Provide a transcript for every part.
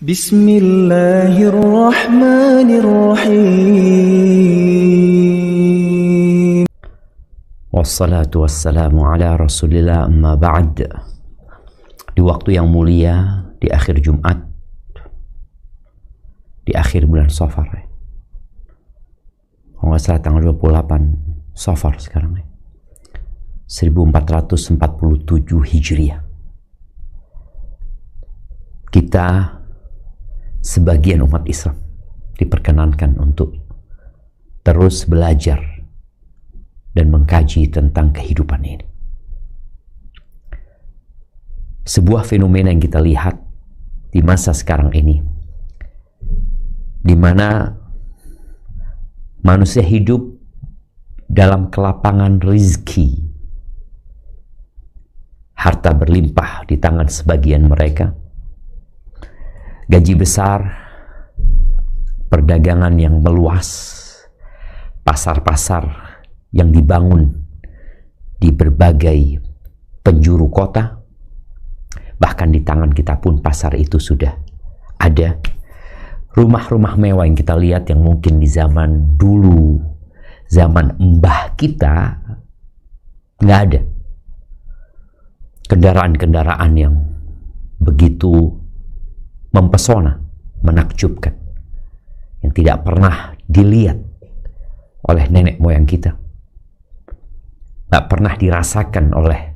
Bismillahirrahmanirrahim. Wassalatu wassalamu ala rasulillah amma ba'd. Di waktu yang mulia, di akhir Jumat, di akhir bulan Safar, kalau nggak salah tanggal 28 Safar sekarang, 1447 Hijriah. Kita sebagian umat Islam diperkenankan untuk terus belajar dan mengkaji tentang kehidupan ini. Sebuah fenomena yang kita lihat di masa sekarang ini, di mana manusia hidup dalam kelapangan rizki, harta berlimpah di tangan sebagian mereka, gaji besar, perdagangan yang meluas, pasar-pasar yang dibangun di berbagai penjuru kota, bahkan di tangan kita pun pasar itu sudah ada. Rumah-rumah mewah yang kita lihat yang mungkin di zaman dulu, zaman mbah kita, nggak ada. Kendaraan-kendaraan yang begitu mempesona, menakjubkan, yang tidak pernah dilihat oleh nenek moyang kita, nggak pernah dirasakan oleh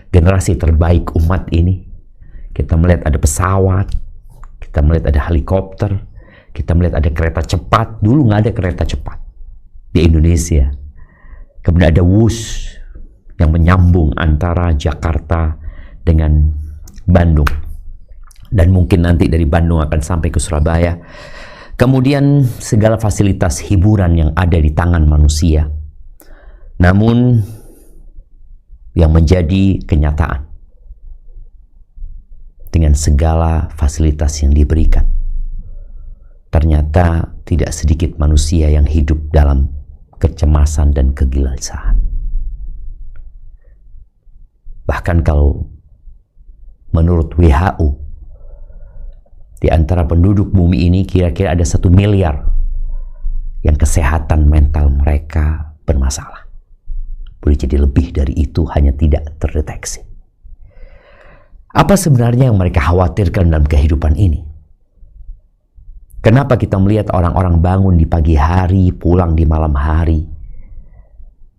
generasi terbaik umat ini. Kita melihat ada pesawat, kita melihat ada helikopter, kita melihat ada kereta cepat. Dulu nggak ada kereta cepat di Indonesia. Kemudian ada WUS yang menyambung antara Jakarta dengan Bandung, dan mungkin nanti dari Bandung akan sampai ke Surabaya. Kemudian segala fasilitas hiburan yang ada di tangan manusia. Namun yang menjadi kenyataan, dengan segala fasilitas yang diberikan, ternyata tidak sedikit manusia yang hidup dalam kecemasan dan kegelisahan. Bahkan kalau menurut WHO, di antara penduduk bumi ini kira-kira ada 1 miliar yang kesehatan mental mereka bermasalah. Boleh jadi lebih dari itu, hanya tidak terdeteksi. Apa sebenarnya yang mereka khawatirkan dalam kehidupan ini? Kenapa kita melihat orang-orang bangun di pagi hari, pulang di malam hari,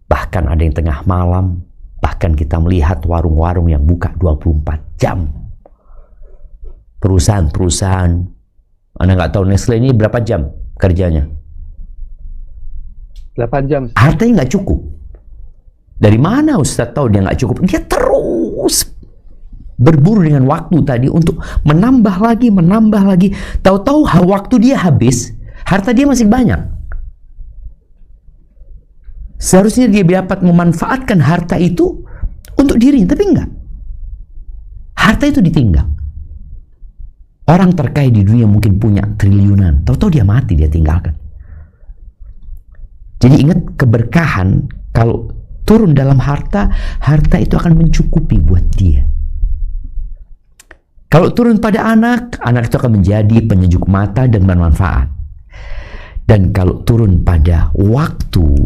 bahkan ada yang tengah malam, bahkan kita melihat warung-warung yang buka 24 jam. Perusahaan-perusahaan, Anda nggak tahu Nestle ini berapa jam kerjanya? 8 jam. Hartanya nggak cukup. Dari mana Ustadz tahu dia nggak cukup? Dia terus berburu dengan waktu tadi untuk menambah lagi. Tahu-tahu waktu dia habis, harta dia masih banyak. Seharusnya dia dapat memanfaatkan harta itu untuk dirinya, tapi enggak. Harta itu ditinggal. Orang terkaya di dunia mungkin punya triliunan, tahu-tahu dia mati, dia tinggalkan. Jadi ingat, keberkahan kalau turun dalam harta, harta itu akan mencukupi buat dia. Kalau turun pada anak, anak itu akan menjadi penyejuk mata dan bermanfaat. Dan kalau turun pada waktu,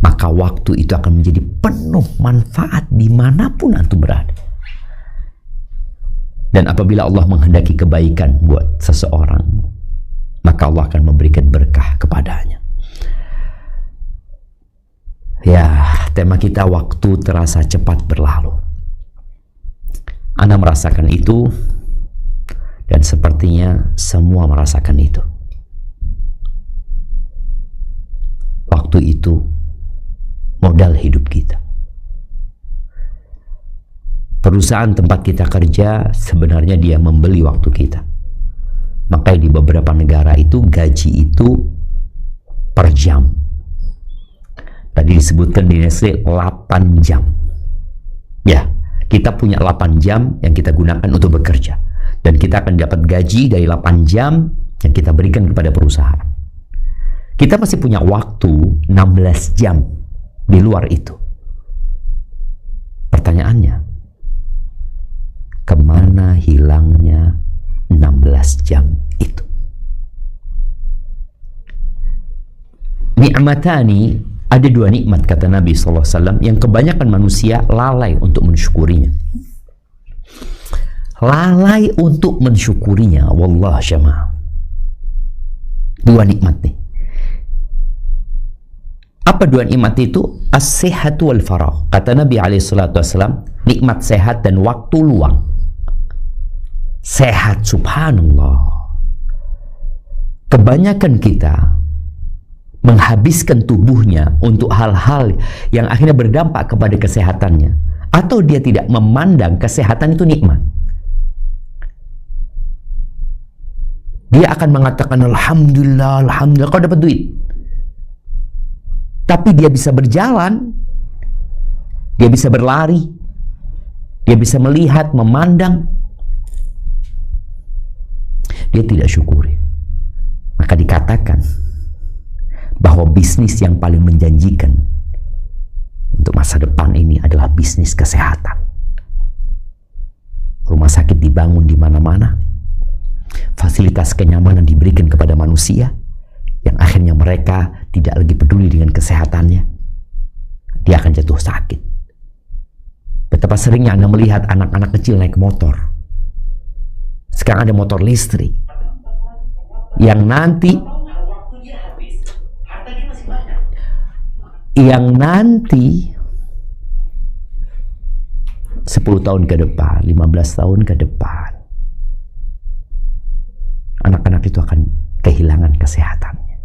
maka waktu itu akan menjadi penuh manfaat dimanapun antum berada. Dan apabila Allah menghendaki kebaikan buat seseorang, maka Allah akan memberikan berkah kepadanya. Ya, tema kita waktu terasa cepat berlalu. Anda merasakan itu, dan sepertinya semua merasakan itu. Waktu itu modal hidup kita. Perusahaan tempat kita kerja sebenarnya dia membeli waktu kita. Makanya di beberapa negara itu gaji itu per jam. Tadi disebutkan di Nestle 8 jam. Ya, kita punya 8 jam yang kita gunakan untuk bekerja. Dan kita akan dapat gaji dari 8 jam yang kita berikan kepada perusahaan. Kita masih punya waktu 16 jam di luar itu. Pertanyaannya, kemana hilangnya 16 jam itu. Ni'matani, ada dua nikmat kata Nabi SAW yang kebanyakan manusia lalai untuk mensyukurinya. Lalai untuk mensyukurinya. Wallah jamaah. Dua nikmat nih. Apa dua nikmat itu? As-sihhatu wal faragh. Kata Nabi SAW, nikmat sehat dan waktu luang. Sehat, subhanallah. Kebanyakan kita menghabiskan tubuhnya untuk hal-hal yang akhirnya berdampak kepada kesehatannya, atau dia tidak memandang kesehatan itu nikmat. Dia akan mengatakan alhamdulillah, alhamdulillah kau dapat duit. Tapi dia bisa berjalan, dia bisa berlari, dia bisa melihat, memandang, dia tidak syukuri. Maka dikatakan bahwa bisnis yang paling menjanjikan untuk masa depan ini adalah bisnis kesehatan. Rumah sakit dibangun di mana-mana, fasilitas kenyamanan diberikan kepada manusia, yang akhirnya mereka tidak lagi peduli dengan kesehatannya. Dia akan jatuh sakit. Betapa seringnya Anda melihat anak-anak kecil naik motor. Sekarang ada motor listrik yang nanti 10 tahun ke depan, 15 tahun ke depan, anak-anak itu akan kehilangan kesehatannya.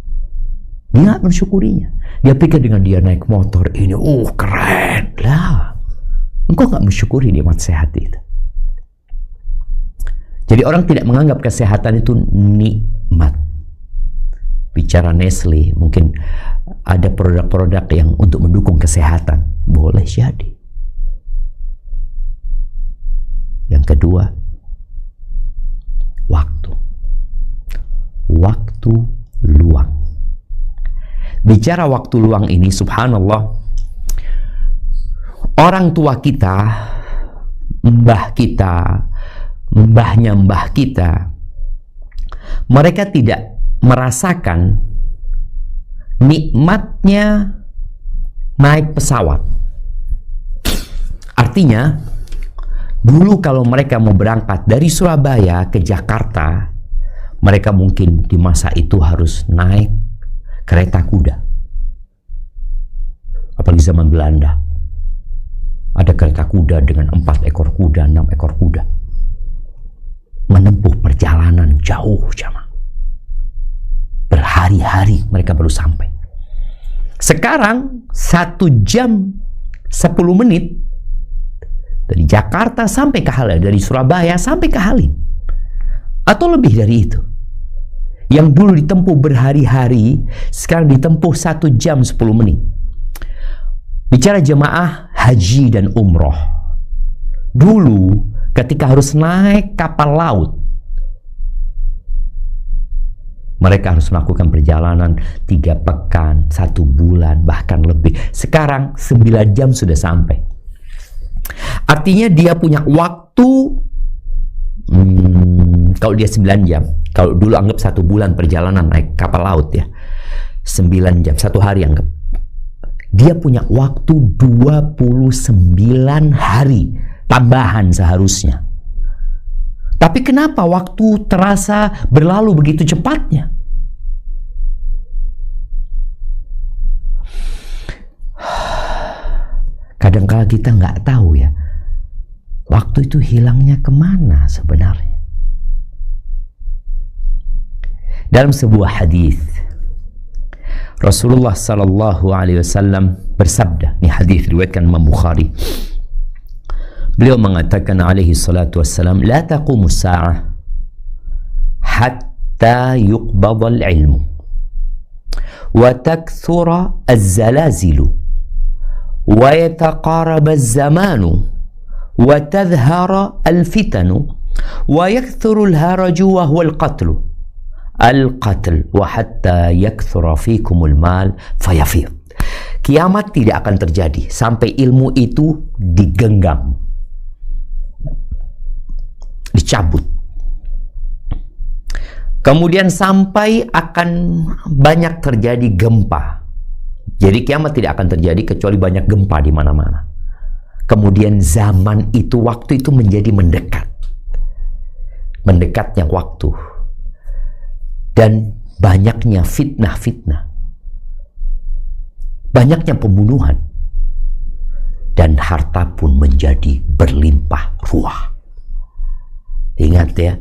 Dia nggak mensyukurinya. Dia pikir dengan dia naik motor ini, keren lah. Engkau nggak mensyukuri nikmat sehat itu. Jadi orang tidak menganggap kesehatan itu nikmat. Bicara Nestle, mungkin ada produk-produk yang untuk mendukung kesehatan. Boleh jadi. Yang kedua, waktu. Waktu luang. Bicara waktu luang ini, subhanallah, orang tua kita, mbah kita, mbahnya mbah kita, mereka tidak merasakan nikmatnya naik pesawat. Artinya, dulu kalau mereka mau berangkat dari Surabaya ke Jakarta, mereka mungkin di masa itu harus naik kereta kuda. Apalagi zaman Belanda, ada kereta kuda dengan 4 ekor kuda, 6 ekor kuda, menempuh perjalanan jauh, jamaah. Berhari-hari mereka baru sampai. Sekarang 1 jam 10 menit dari Jakarta sampai ke Halim, dari Surabaya sampai ke Halim, atau lebih dari itu. Yang dulu ditempuh berhari-hari, sekarang ditempuh 1 jam 10 menit. Bicara jemaah haji dan umroh, dulu ketika harus naik kapal laut, mereka harus melakukan perjalanan 3 pekan, 1 bulan, bahkan lebih. Sekarang 9 jam sudah sampai. Artinya dia punya waktu, kalau dia 9 jam, kalau dulu anggap 1 bulan perjalanan naik kapal laut ya, 9 jam, 1 hari anggap. Dia punya waktu 29 hari tambahan seharusnya. Tapi kenapa waktu terasa berlalu begitu cepatnya? Kadang-kala kita nggak tahu ya, waktu itu hilangnya kemana sebenarnya. Dalam sebuah hadis, Rasulullah Sallallahu Alaihi Wasallam bersabda, ini hadis riwayatkan Imam Bukhari. Beliau mengatakan alaihi salatu wassalam, la taqumu sa'ah hatta yuqbadha al-ilmu wa takthura az-zalazilu wa yataqaraba az-zamanu wa tadhhara al-fitanu wa yakthuru al-haraju wa huwa al-qatlu wa hatta yakthura fikum al-mal fayafid. Kiamat tidak akan terjadi sampai ilmu itu digenggam, dicabut, Kemudian sampai akan banyak terjadi gempa. Jadi kiamat tidak akan terjadi kecuali banyak gempa di mana-mana. Kemudian zaman itu, waktu itu menjadi mendekat. Mendekatnya waktu. Dan banyaknya fitnah-fitnah. Banyaknya pembunuhan. Dan harta pun menjadi berlimpah ruah. Ingat ya,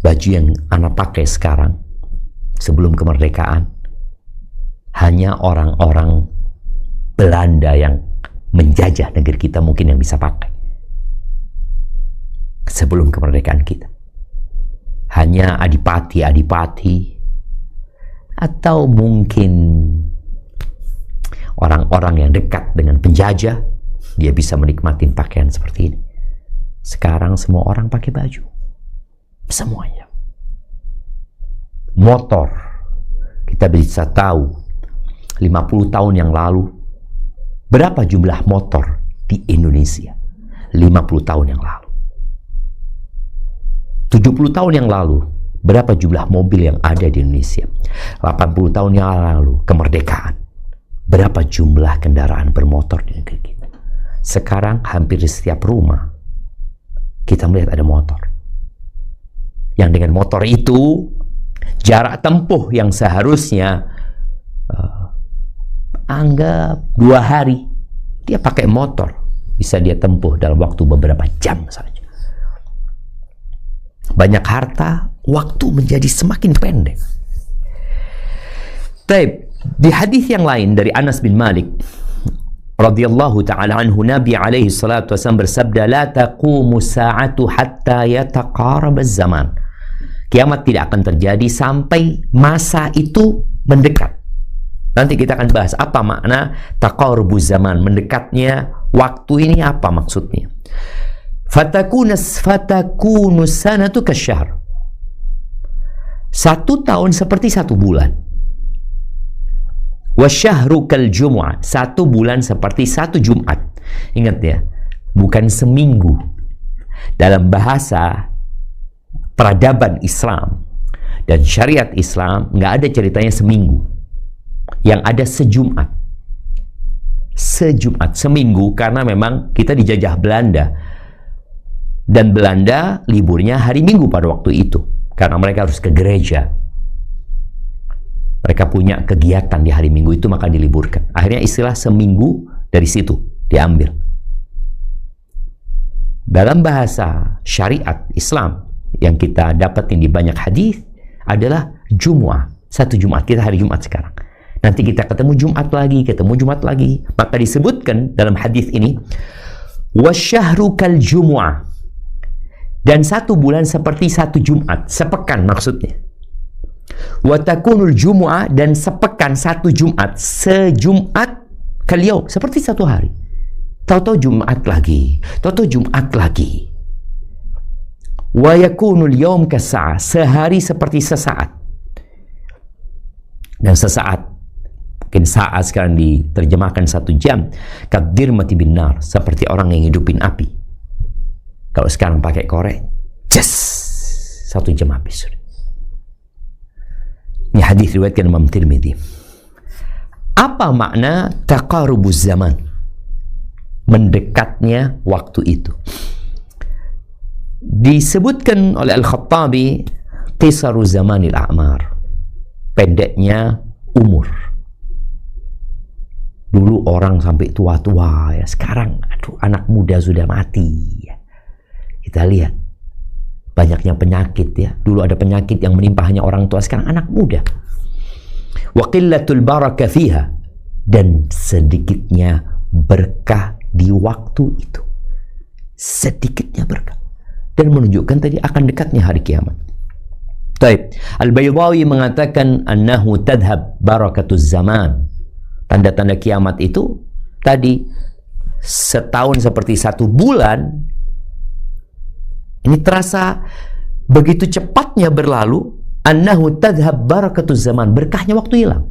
baju yang anak pakai sekarang sebelum kemerdekaan hanya orang-orang Belanda yang menjajah negeri kita mungkin yang bisa pakai sebelum kemerdekaan kita. Hanya adipati-adipati atau mungkin orang-orang yang dekat dengan penjajah, dia bisa menikmati pakaian seperti ini. Sekarang semua orang pakai baju. Semuanya. Motor. Kita bisa tahu 50 tahun yang lalu berapa jumlah motor di Indonesia? 50 tahun yang lalu. 70 tahun yang lalu berapa jumlah mobil yang ada di Indonesia? 80 tahun yang lalu kemerdekaan. Berapa jumlah kendaraan bermotor di negeri kita? Sekarang hampir di setiap rumah kita melihat ada motor. Yang dengan motor itu jarak tempuh yang seharusnya anggap 2 hari, dia pakai motor bisa dia tempuh dalam waktu beberapa jam saja. Banyak harta, waktu menjadi semakin pendek. Taib, di hadis yang lain dari Anas bin Malik radhiyallahu ta'ala anhu, Nabi alaihi salatu wasallam bersabda, la taqumu sa'atu hatta yataqarab az-zaman. Kiamat tidak akan terjadi sampai masa itu mendekat. Nanti kita akan bahas apa makna taqarubuz zaman, mendekatnya waktu ini apa maksudnya. Fatakunu sanatu kasyahr. 1 tahun seperti 1 bulan. Wasyahru kal jumu'ah. 1 bulan seperti 1 Jumat. Ingat ya, bukan seminggu. Dalam bahasa peradaban Islam dan syariat Islam nggak ada ceritanya seminggu. Yang ada sejumat. Sejumat, seminggu, karena memang kita dijajah Belanda. Dan Belanda liburnya hari Minggu pada waktu itu. Karena mereka harus ke gereja. Mereka punya kegiatan di hari Minggu itu, maka diliburkan. Akhirnya istilah seminggu dari situ diambil. Dalam bahasa syariat Islam yang kita dapatin di banyak hadis adalah Jumu'ah. 1 Jumat, kita hari Jumat sekarang. Nanti kita ketemu Jumat lagi. Maka disebutkan dalam hadis ini, wasyahru kal Jumu'ah. Dan 1 bulan seperti 1 Jumat, sepekan maksudnya. Watakunul Jumu'ah, dan sepekan 1 Jumat, sejumat kal yaum, seperti 1 hari. Tahu-tahu Jumat lagi, tahu-tahu Jumat lagi. Wa yakunul yaum kasa'ah, sehari seperti sesaat. Dan sesaat, mungkin saat sekarang diterjemahkan 1 jam, kadirmati bin nar, seperti orang yang hidupin api. Kalau sekarang pakai korek, just 1 jam habis. Ini hadis riwayatkan Imam Tirmidzi. Apa makna taqarubuz zaman? Mendekatnya waktu itu. Disebutkan oleh Al-Khattabi, qisaru zamanil a'mar, pendeknya umur. Dulu orang sampai tua-tua ya, sekarang aduh, anak muda sudah mati ya. Kita lihat banyaknya penyakit ya. Dulu ada penyakit yang menimpa hanya orang tua, sekarang anak muda. Wa qillatul baraka fiha, dan sedikitnya berkah di waktu itu. Sedikitnya berkah. Dan menunjukkan tadi akan dekatnya hari kiamat. Taib. Al-Baydawi mengatakan annahu tadhhab barakatuz zaman. Tanda-tanda kiamat itu tadi setahun seperti 1 bulan. Ini terasa begitu cepatnya berlalu. Annahu tadhhab barakatuz zaman, berkahnya waktu hilang.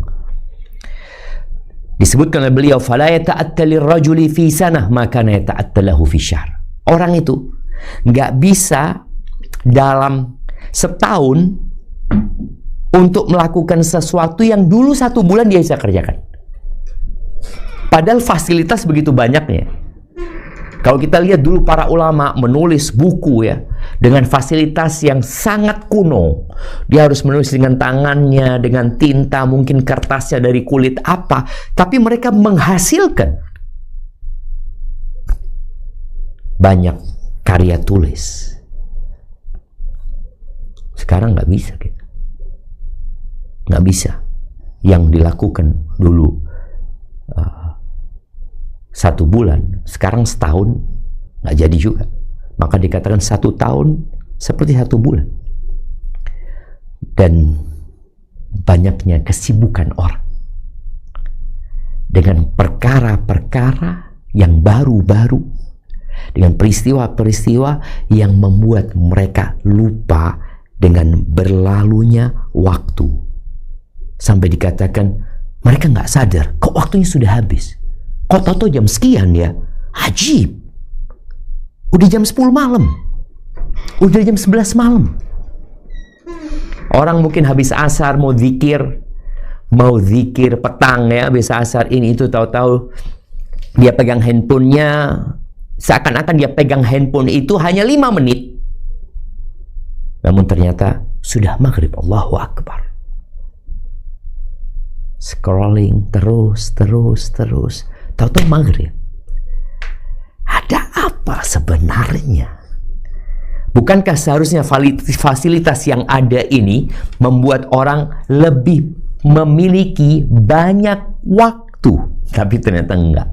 Disebutkan oleh beliau, fala yata'atta lirrajuli fi sanah ma kana yata'atta lahu fi syahr. Orang itu nggak bisa dalam setahun untuk melakukan sesuatu yang dulu 1 bulan dia bisa kerjakan. Padahal fasilitas begitu banyaknya. Kalau kita lihat dulu para ulama menulis buku ya, dengan fasilitas yang sangat kuno. Dia harus menulis dengan tangannya, dengan tinta, mungkin kertasnya dari kulit apa. Tapi mereka menghasilkan banyak karya tulis. Sekarang nggak bisa gitu. Nggak bisa. Yang dilakukan dulu 1 bulan, sekarang setahun nggak jadi juga. Maka dikatakan 1 tahun seperti 1 bulan. Dan banyaknya kesibukan orang dengan perkara-perkara yang baru-baru, dengan peristiwa-peristiwa yang membuat mereka lupa dengan berlalunya waktu. Sampai dikatakan mereka nggak sadar kok waktunya sudah habis. Kok tahu jam sekian ya? Ajib. Udah jam 10 malam. Udah jam 11 malam. Orang mungkin habis asar mau zikir petang ya, habis asar ini itu, tahu-tahu dia pegang handphonenya, seakan-akan dia pegang handphone itu hanya 5 menit. Namun ternyata sudah maghrib. Allahu Akbar. Scrolling terus. Tahu-tahu maghrib. Ada apa sebenarnya? Bukankah seharusnya fasilitas yang ada ini membuat orang lebih memiliki banyak waktu? Tapi ternyata enggak.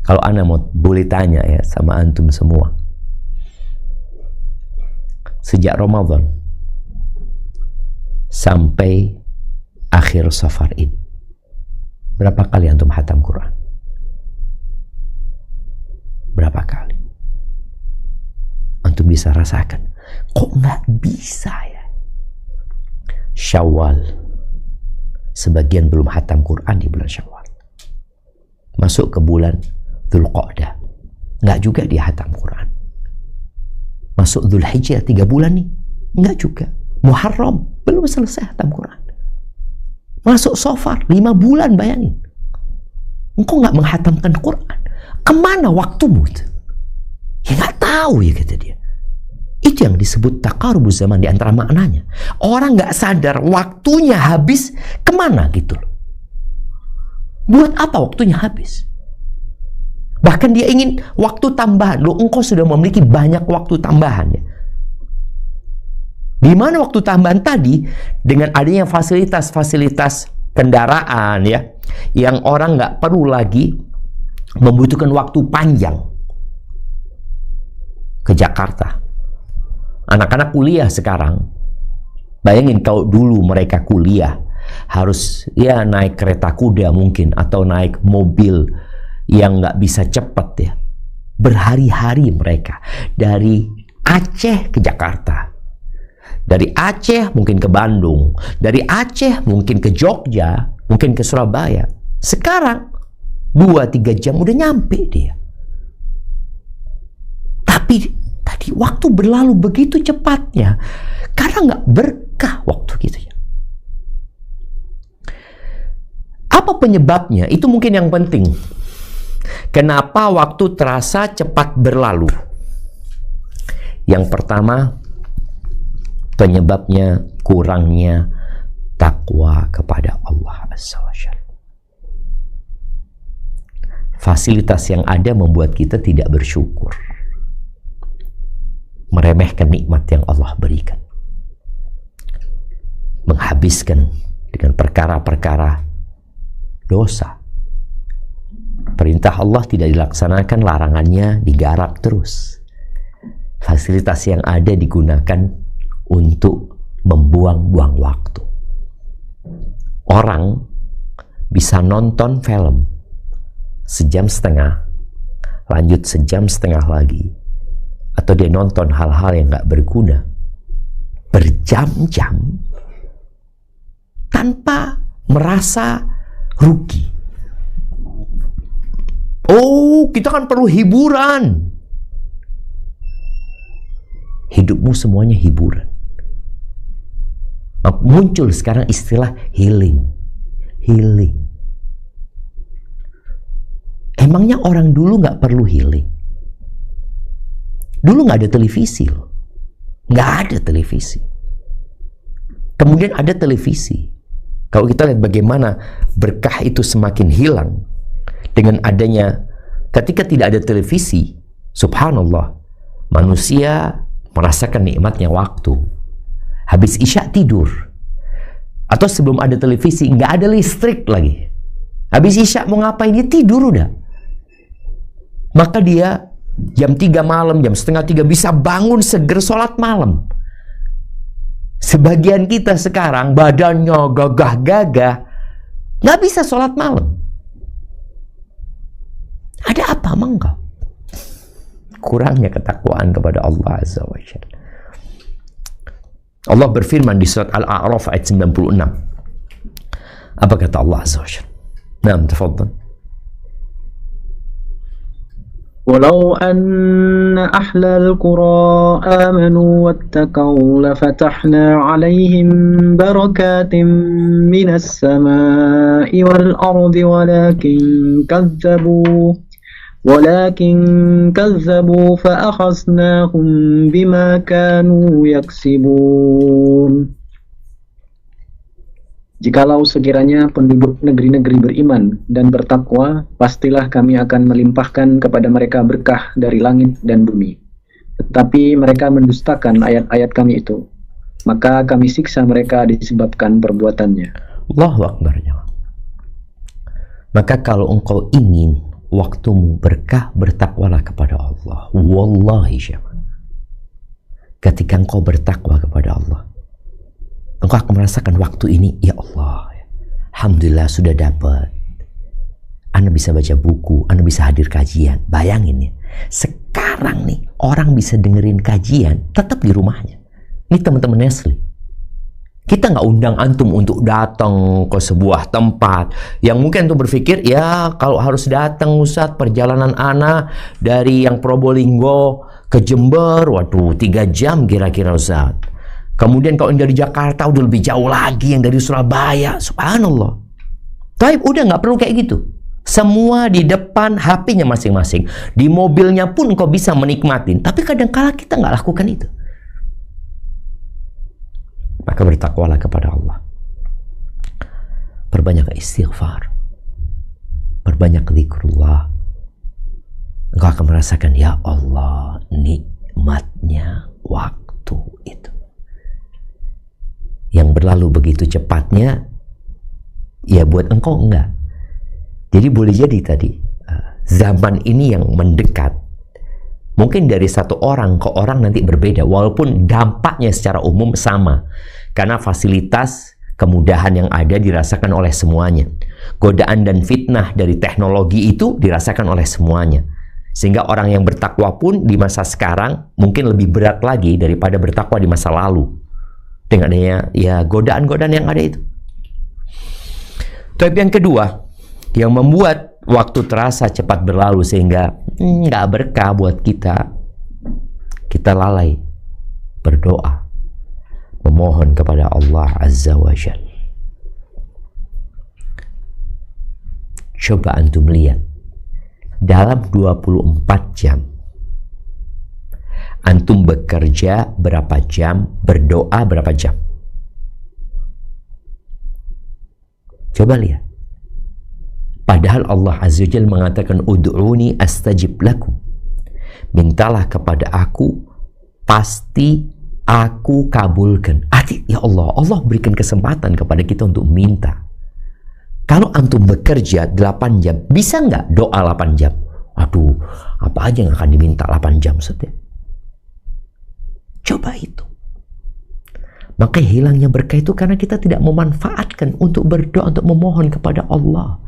Kalau Anda boleh tanya ya sama antum semua. Sejak Ramadan sampai akhir Safar ini, berapa kali antum khatam Quran? Berapa kali? Antum bisa rasakan. Kok nggak bisa ya? Syawal. Sebagian belum khatam Quran di bulan Syawal. Masuk ke bulan Dzulqa'dah. Nggak juga dia khatam Quran. Masuk Dzulhijjah 3 bulan nih. Nggak juga. Muharram. Belum selesai khatam Quran. Masuk Safar 5 bulan, bayangin. Engkau nggak menghatamkan Quran. Kemana waktumu? Ya nggak tahu ya, kata dia. Itu yang disebut taqarubuz zaman di antara maknanya. Orang nggak sadar waktunya habis kemana gitu loh. Buat apa waktunya habis? Bahkan dia ingin waktu tambahan. Loh, engkau sudah memiliki banyak waktu tambahan ya. Di mana waktu tambahan tadi dengan adanya fasilitas-fasilitas kendaraan ya, yang orang nggak perlu lagi membutuhkan waktu panjang ke Jakarta. Anak-anak kuliah sekarang, bayangin kalau dulu mereka kuliah harus ya naik kereta kuda mungkin atau naik mobil yang nggak bisa cepat ya. Berhari-hari mereka dari Aceh ke Jakarta, dari Aceh mungkin ke Bandung, dari Aceh mungkin ke Jogja, mungkin ke Surabaya. Sekarang 2-3 jam udah nyampe dia. Tapi tadi waktu berlalu begitu cepatnya karena nggak berkah waktu gitu ya. Apa penyebabnya? Itu mungkin yang penting. Kenapa waktu terasa cepat berlalu? Yang pertama, penyebabnya kurangnya takwa kepada Allah Azza wa Jalla. Fasilitas yang ada membuat kita tidak bersyukur, meremehkan nikmat yang Allah berikan, menghabiskan dengan perkara-perkara dosa. Perintah Allah tidak dilaksanakan, larangannya digarap terus. Fasilitas yang ada digunakan untuk membuang-buang waktu. Orang bisa nonton film 1,5 jam, lanjut 1,5 jam lagi, atau dia nonton hal-hal yang gak berguna berjam-jam tanpa merasa rugi. Oh, kita kan perlu hiburan. Hidupmu semuanya hiburan. Muncul sekarang istilah healing. Emangnya orang dulu nggak perlu healing? Dulu nggak ada televisi loh. Nggak ada televisi. Kemudian ada televisi. Kalau kita lihat bagaimana berkah itu semakin hilang dengan adanya, ketika tidak ada televisi, subhanallah, manusia merasakan nikmatnya waktu. Habis isya tidur. Atau sebelum ada televisi, nggak ada listrik lagi. Habis isya mau ngapain? Dia tidur udah. Maka dia jam 3 malam, jam setengah 3 bisa bangun seger sholat malam. Sebagian kita sekarang badannya gagah-gagah, nggak bisa sholat malam. Ada apa emang kau? Kurangnya ketakwaan kepada Allah Azza wa Jalla. Allah berfirman di surat Al-A'raf ayat 96. Apa kata Allah Azza wa Jalla? Naam, tafadhal. ولو أن أهل القرى آمنوا واتقوا لفتحنا عليهم بركات من السماء والأرض ولكن كذبوا فأخذناهم بما كانوا يكسبون. Jikalau sekiranya penduduk negeri-negeri beriman dan bertakwa, pastilah kami akan melimpahkan kepada mereka berkah dari langit dan bumi. Tetapi mereka mendustakan ayat-ayat kami itu, maka kami siksa mereka disebabkan perbuatannya. Allahu Akbar. Maka kalau engkau ingin waktumu berkah, bertakwalah kepada Allah. Wallahi syaitan. Ketika engkau bertakwa kepada Allah, engkau akan merasakan waktu ini, ya Allah, alhamdulillah sudah dapat. Anda bisa baca buku, Anda bisa hadir kajian. Bayangin ya, sekarang nih orang bisa dengerin kajian tetap di rumahnya. Ini teman-teman Nestle. Kita nggak undang antum untuk datang ke sebuah tempat yang mungkin antum berpikir, ya kalau harus datang Ustaz, perjalanan ana dari yang Probolinggo ke Jember, waduh 3 jam kira-kira Ustaz. Kemudian kalau yang dari Jakarta udah lebih jauh lagi, yang dari Surabaya, subhanallah. Tapi udah nggak perlu kayak gitu. Semua di depan HP-nya masing-masing. Di mobilnya pun kau bisa menikmatin. Tapi kadang-kala kita nggak lakukan itu. Maka bertakwalah kepada Allah. Perbanyak istighfar. Perbanyak zikrullah. Engkau akan merasakan, ya Allah, nikmatnya waktu itu. Yang berlalu begitu cepatnya, ya buat engkau enggak. Jadi boleh jadi tadi zaman ini yang mendekat, mungkin dari satu orang ke orang nanti berbeda, walaupun dampaknya secara umum sama, karena fasilitas kemudahan yang ada dirasakan oleh semuanya. Godaan dan fitnah dari teknologi itu dirasakan oleh semuanya, sehingga orang yang bertakwa pun di masa sekarang mungkin lebih berat lagi daripada bertakwa di masa lalu. Dengan adanya ya godaan-godaan yang ada itu. Tapi yang kedua, yang membuat waktu terasa cepat berlalu sehingga nggak berkah buat kita, kita lalai berdoa, memohon kepada Allah Azza wa Jalla. Coba antum lihat, dalam 24 jam antum bekerja berapa jam, berdoa berapa jam? Coba lihat. Padahal Allah Azza wa Jalla mengatakan, ud'uni astajib lakum. Mintalah kepada aku, pasti aku kabulkan. Arti, ya Allah, Allah berikan kesempatan kepada kita untuk minta. Kalau antum bekerja 8 jam, bisa nggak doa 8 jam? Aduh, apa aja yang akan diminta 8 jam setiap? Coba itu. Maka hilangnya berkah itu karena kita tidak memanfaatkan untuk berdoa, untuk memohon kepada Allah.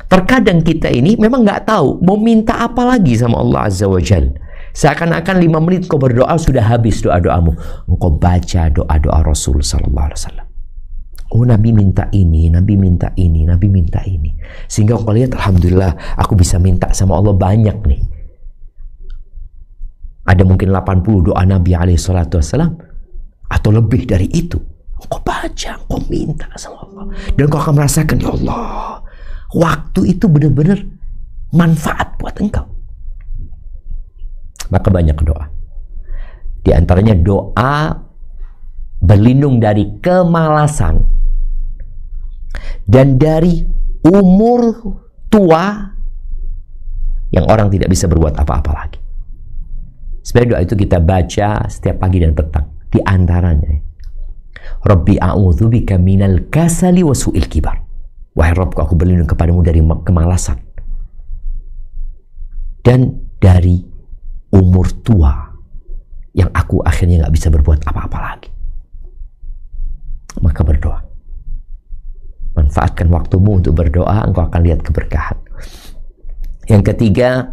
Terkadang kita ini memang nggak tahu mau minta apa lagi sama Allah Azza wa Jalla. Seakan-akan 5 menit kau berdoa sudah habis doa-doamu. Engkau baca doa-doa Rasul Sallallahu Alaihi Wasallam. Oh, Nabi minta ini, Nabi minta ini, Nabi minta ini. Sehingga kau lihat, alhamdulillah, aku bisa minta sama Allah banyak nih. Ada mungkin 80 doa Nabi alaihi salatu wassalam. atau lebih dari itu, engkau baca, engkau minta sama Allah, dan engkau akan merasakan, ya Allah, waktu itu benar-benar manfaat buat engkau. Maka banyak doa. Di antaranya doa berlindung dari kemalasan dan dari umur tua yang orang tidak bisa berbuat apa-apa lagi. Sebenarnya doa itu kita baca setiap pagi dan petang. Di antaranya, Rabbi a'udzubika minal kasali wa su'il kibar. Wahai Rabbku, aku berlindung kepadamu dari kemalasan dan dari umur tua yang aku akhirnya nggak bisa berbuat apa-apa lagi. Maka berdoa. Manfaatkan waktumu untuk berdoa, engkau akan lihat keberkahan. Yang ketiga,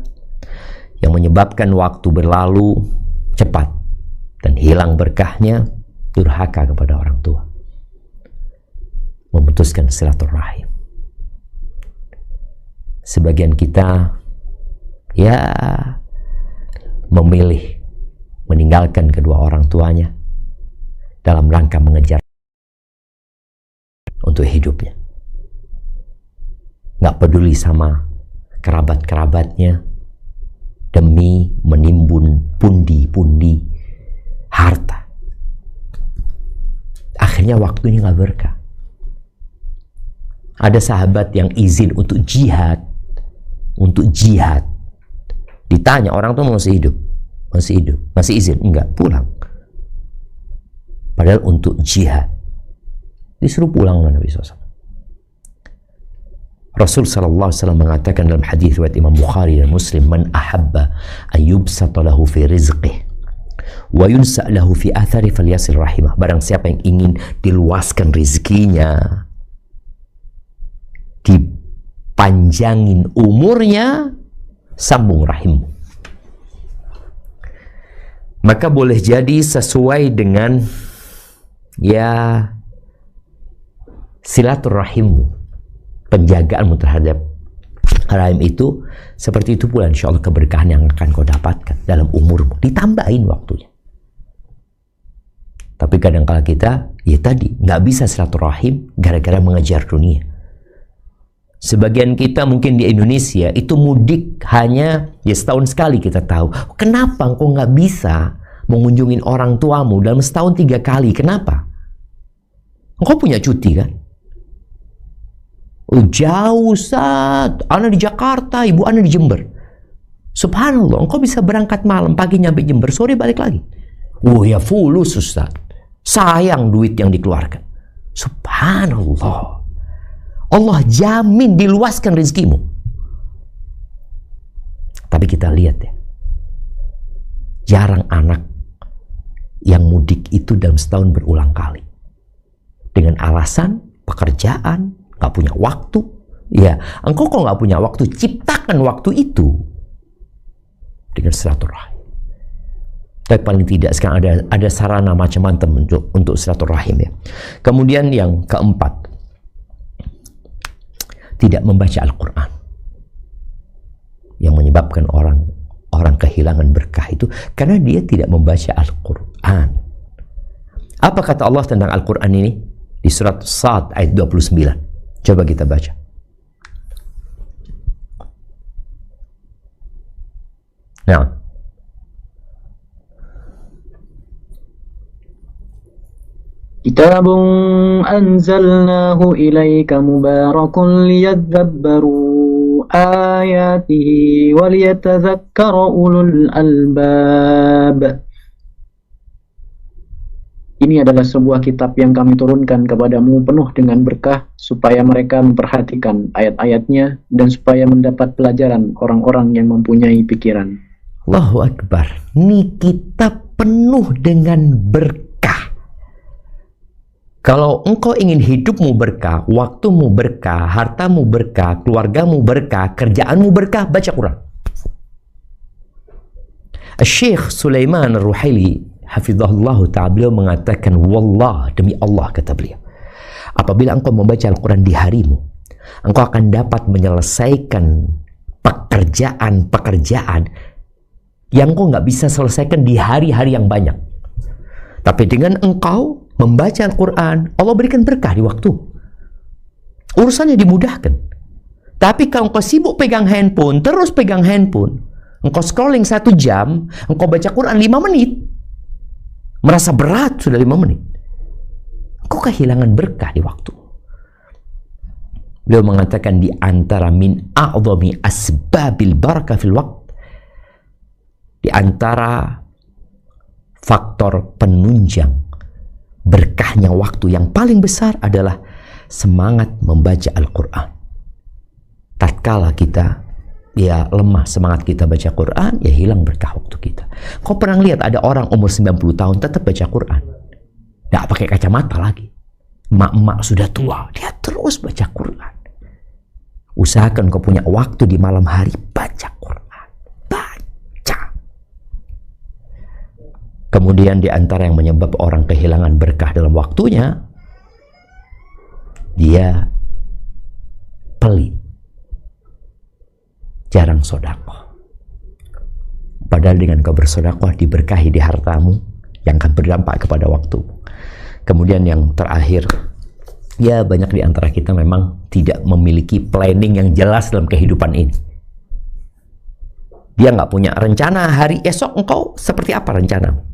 yang menyebabkan waktu berlalu cepat dan hilang berkahnya, durhaka kepada orang tua. Memutuskan silaturahim. Sebagian kita ya memilih meninggalkan kedua orang tuanya dalam rangka mengejar untuk hidupnya. Nggak peduli sama kerabat-kerabatnya demi menimbun pundi-pundi harta. Akhirnya waktunya nggak berkah. Ada sahabat yang izin untuk jihad. Ditanya, orang tuh masih hidup, masih izin? Enggak, pulang. Padahal untuk jihad disuruh pulang oleh Nabi SAW. Rasul sallallahu alaihi wasallam mengatakan dalam hadis riwayat Imam Bukhari dan Muslim, man ahabba an yubsata lahu fi rizqihi wa yunsa lahu fi athari falyasil rahimah. Barang siapa yang ingin diluaskan rezekinya, dipanjangin umurnya, sambung rahimmu. Maka boleh jadi sesuai dengan ya silaturahimmu, penjagaanmu terhadap rahim itu, seperti itu pula insya Allah keberkahan yang akan kau dapatkan dalam umurmu, ditambahin waktunya. Tapi kadang-kala kita ya tadi nggak bisa silaturahim gara-gara mengejar dunia. Sebagian kita mungkin di Indonesia itu mudik hanya ya setahun sekali. Kita tahu kenapa engkau nggak bisa mengunjungi orang tuamu dalam setahun 3 kali. Kenapa? Engkau punya cuti kan? Oh, jauh Ustaz, anak di Jakarta, ibu anak di Jember. Subhanallah, engkau bisa berangkat malam, pagi nyampe Jember, sore balik lagi. Oh ya fulus Ustaz, sayang duit yang dikeluarkan. Subhanallah, Allah jamin diluaskan rezekimu. Tapi kita lihat ya, jarang anak yang mudik itu dalam setahun berulang kali. Dengan alasan pekerjaan, nggak punya waktu. Ya, engkau kok nggak punya waktu, ciptakan waktu itu dengan silaturahim. Tapi paling tidak sekarang ada sarana macam-macam untuk silaturahim ya. Kemudian yang keempat, tidak membaca Al-Quran. Yang menyebabkan orang kehilangan berkah itu karena dia tidak membaca Al-Quran. Apa kata Allah tentang Al-Quran ini? Di surat Sad ayat 29. Coba kita baca. Nah, Kitabun anzalnahu ilaika mubarakun liyadabbaru ayatihi waliyatadhakkara ulul albab. Ini adalah sebuah kitab yang kami turunkan kepadamu penuh dengan berkah supaya mereka memperhatikan ayat-ayatnya dan supaya mendapat pelajaran orang-orang yang mempunyai pikiran. Allahu Akbar. Ini kitab penuh dengan berkah. Kalau engkau ingin hidupmu berkah, waktumu berkah, hartamu berkah, keluargamu berkah, kerjaanmu berkah, baca Quran. Syekh Sulaiman Ar-Ruhaili hafizahullah ta'ala, beliau mengatakan, wallah, demi Allah, kata beliau, apabila engkau membaca Al-Quran di harimu, engkau akan dapat menyelesaikan pekerjaan yang engkau nggak bisa selesaikan di hari-hari yang banyak. Tapi dengan engkau membaca Al-Quran, Allah berikan berkah di waktu. Urusannya dimudahkan. Tapi kalau engkau sibuk pegang handphone, terus pegang handphone, engkau scrolling 1 jam, engkau baca Quran 5 menit, merasa berat sudah 5 menit, engkau kehilangan berkah di waktu. Beliau mengatakan di antara min a'zami asbabil barakah fil waqt, di antara faktor penunjang berkahnya waktu yang paling besar adalah semangat membaca Al-Quran. Tatkala kita lemah semangat kita baca Quran, hilang berkah waktu kita. Kau pernah lihat ada orang umur 90 tahun tetap baca Quran, nggak pakai kacamata lagi. Mak-mak sudah tua, dia terus baca Quran. Usahakan kau punya waktu di malam hari, baca Quran. Baca. Kemudian di antara yang menyebab orang kehilangan berkah dalam waktunya, dia pelit. Jarang sodakoh. Padahal dengan kau bersodakoh diberkahi di hartamu yang akan berdampak kepada waktumu. Kemudian yang terakhir, banyak di antara kita memang tidak memiliki planning yang jelas dalam kehidupan ini. Dia nggak punya rencana hari esok engkau seperti apa rencanamu.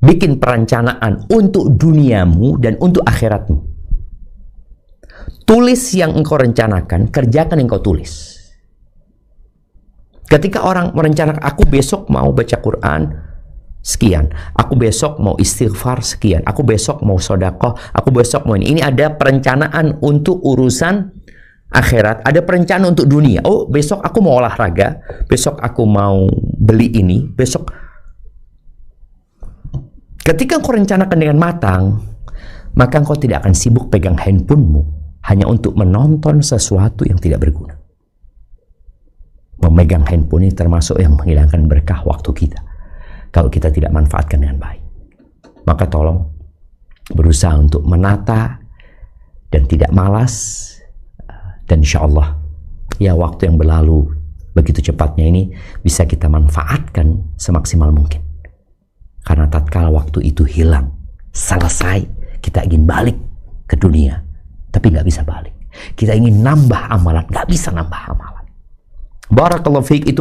Bikin perencanaan untuk duniamu dan untuk akhiratmu. Tulis yang engkau rencanakan, kerjakan yang engkau tulis. Ketika orang merencanakan, aku besok mau baca Quran sekian, aku besok mau istighfar sekian, aku besok mau sodakoh, aku besok mau ini ada perencanaan untuk urusan akhirat, ada perencanaan untuk dunia. Oh, besok aku mau olahraga, besok aku mau beli ini, besok. Ketika kau rencanakan dengan matang, maka kau tidak akan sibuk pegang handphonemu hanya untuk menonton sesuatu yang tidak berguna. Memegang handphone ini termasuk yang menghilangkan berkah waktu kita kalau kita tidak manfaatkan dengan baik. Maka tolong berusaha untuk menata dan tidak malas, dan insya Allah waktu yang berlalu begitu cepatnya ini bisa kita manfaatkan semaksimal mungkin. Karena tatkala waktu itu hilang, selesai, kita ingin balik ke dunia tapi nggak bisa balik. Kita ingin nambah amalan, nggak bisa nambah amalan. Barakallahu fiik. Itu